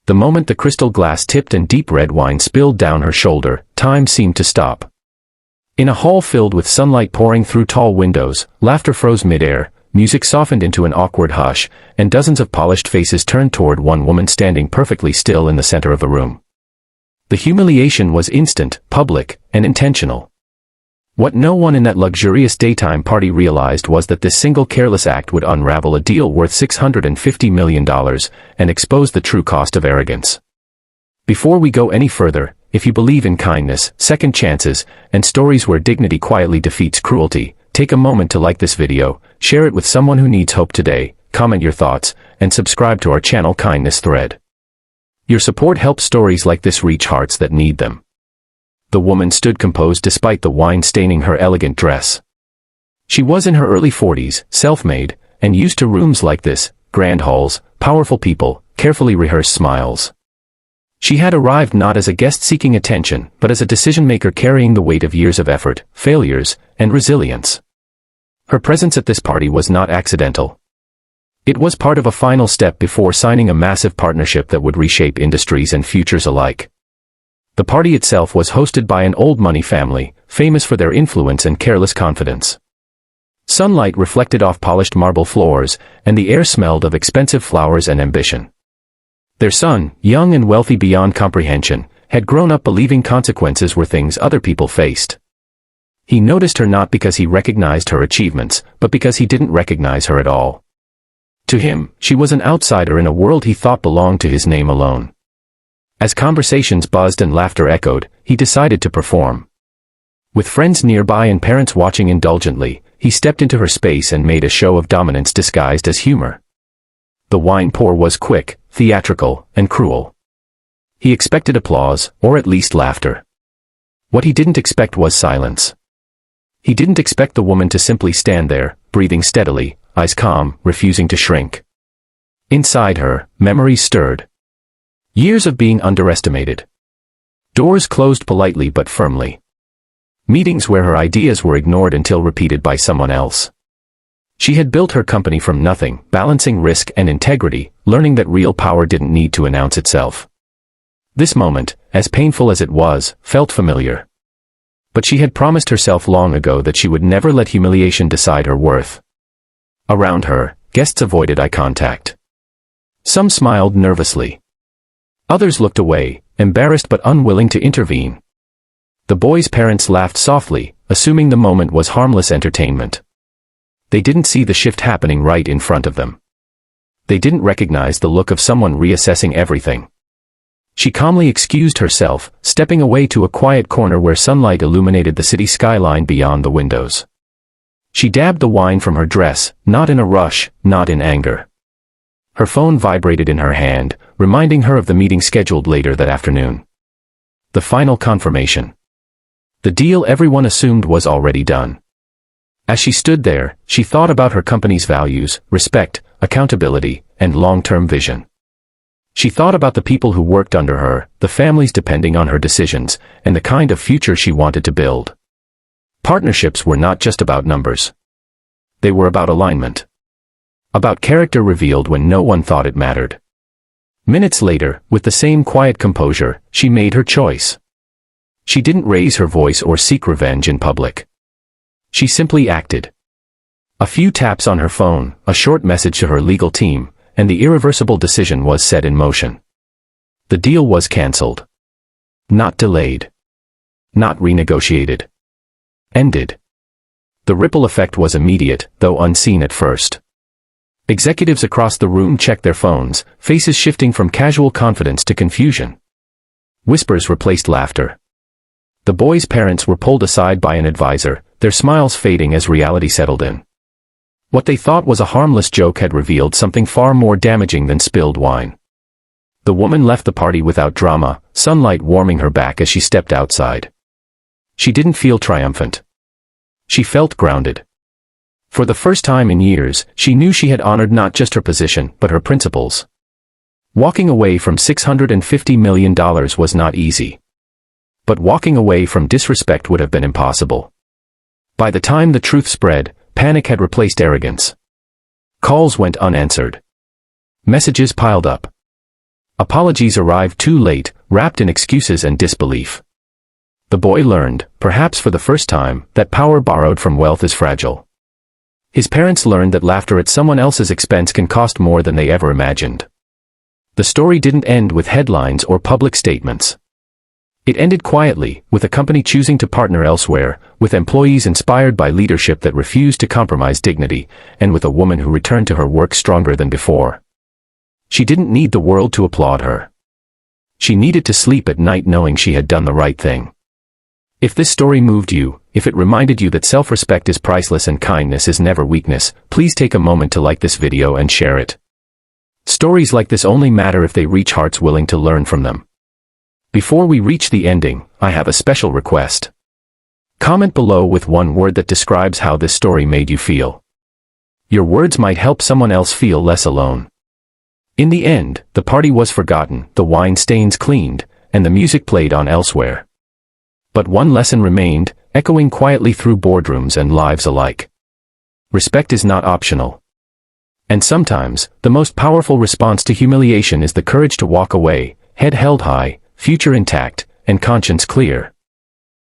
The moment the crystal glass tipped and deep red wine spilled down her shoulder, time seemed to stop. In a hall filled with sunlight pouring through tall windows, laughter froze midair, music softened into an awkward hush, and dozens of polished faces turned toward one woman standing perfectly still in the center of the room. The humiliation was instant, public, and intentional. What no one in that luxurious daytime party realized was that this single careless act would unravel a deal worth $650 million and expose the true cost of arrogance. Before we go any further, if you believe in kindness, second chances, and stories where dignity quietly defeats cruelty, take a moment to like this video, share it with someone who needs hope today, comment your thoughts, and subscribe to our channel Kindness Thread. Your support helps stories like this reach hearts that need them. The woman stood composed despite the wine staining her elegant dress. She was in her early 40s, self-made, and used to rooms like this, grand halls, powerful people, carefully rehearsed smiles. She had arrived not as a guest seeking attention, but as a decision-maker carrying the weight of years of effort, failures, and resilience. Her presence at this party was not accidental. It was part of a final step before signing a massive partnership that would reshape industries and futures alike. The party itself was hosted by an old money family, famous for their influence and careless confidence. Sunlight reflected off polished marble floors, and the air smelled of expensive flowers and ambition. Their son, young and wealthy beyond comprehension, had grown up believing consequences were things other people faced. He noticed her not because he recognized her achievements, but because he didn't recognize her at all. To him, she was an outsider in a world he thought belonged to his name alone. As conversations buzzed and laughter echoed, he decided to perform. With friends nearby and parents watching indulgently, he stepped into her space and made a show of dominance disguised as humor. The wine pour was quick, theatrical, and cruel. He expected applause, or at least laughter. What he didn't expect was silence. He didn't expect the woman to simply stand there, breathing steadily, eyes calm, refusing to shrink. Inside her, memories stirred. Years of being underestimated. Doors closed politely but firmly. Meetings where her ideas were ignored until repeated by someone else. She had built her company from nothing, balancing risk and integrity, learning that real power didn't need to announce itself. This moment, as painful as it was, felt familiar. But she had promised herself long ago that she would never let humiliation decide her worth. Around her, guests avoided eye contact. Some smiled nervously. Others looked away, embarrassed but unwilling to intervene. The boy's parents laughed softly, assuming the moment was harmless entertainment. They didn't see the shift happening right in front of them. They didn't recognize the look of someone reassessing everything. She calmly excused herself, stepping away to a quiet corner where sunlight illuminated the city skyline beyond the windows. She dabbed the wine from her dress, not in a rush, not in anger. Her phone vibrated in her hand, reminding her of the meeting scheduled later that afternoon. The final confirmation. The deal everyone assumed was already done. As she stood there, she thought about her company's values, respect, accountability, and long-term vision. She thought about the people who worked under her, the families depending on her decisions, and the kind of future she wanted to build. Partnerships were not just about numbers. They were about alignment. About character revealed when no one thought it mattered. Minutes later, with the same quiet composure, she made her choice. She didn't raise her voice or seek revenge in public. She simply acted. A few taps on her phone, a short message to her legal team, and the irreversible decision was set in motion. The deal was cancelled. Not delayed. Not renegotiated. Ended. The ripple effect was immediate, though unseen at first. Executives across the room checked their phones, faces shifting from casual confidence to confusion. Whispers replaced laughter. The boy's parents were pulled aside by an advisor, their smiles fading as reality settled in. What they thought was a harmless joke had revealed something far more damaging than spilled wine. The woman left the party without drama, sunlight warming her back as she stepped outside. She didn't feel triumphant. She felt grounded. For the first time in years, she knew she had honored not just her position, but her principles. Walking away from $650 million was not easy. But walking away from disrespect would have been impossible. By the time the truth spread, panic had replaced arrogance. Calls went unanswered. Messages piled up. Apologies arrived too late, wrapped in excuses and disbelief. The boy learned, perhaps for the first time, that power borrowed from wealth is fragile. His parents learned that laughter at someone else's expense can cost more than they ever imagined. The story didn't end with headlines or public statements. It ended quietly, with a company choosing to partner elsewhere, with employees inspired by leadership that refused to compromise dignity, and with a woman who returned to her work stronger than before. She didn't need the world to applaud her. She needed to sleep at night knowing she had done the right thing. If this story moved you, if it reminded you that self-respect is priceless and kindness is never weakness, please take a moment to like this video and share it. Stories like this only matter if they reach hearts willing to learn from them. Before we reach the ending, I have a special request. Comment below with one word that describes how this story made you feel. Your words might help someone else feel less alone. In the end, the party was forgotten, the wine stains cleaned, and the music played on elsewhere. But one lesson remained, echoing quietly through boardrooms and lives alike. Respect is not optional. And sometimes, the most powerful response to humiliation is the courage to walk away, head held high, future intact, and conscience clear.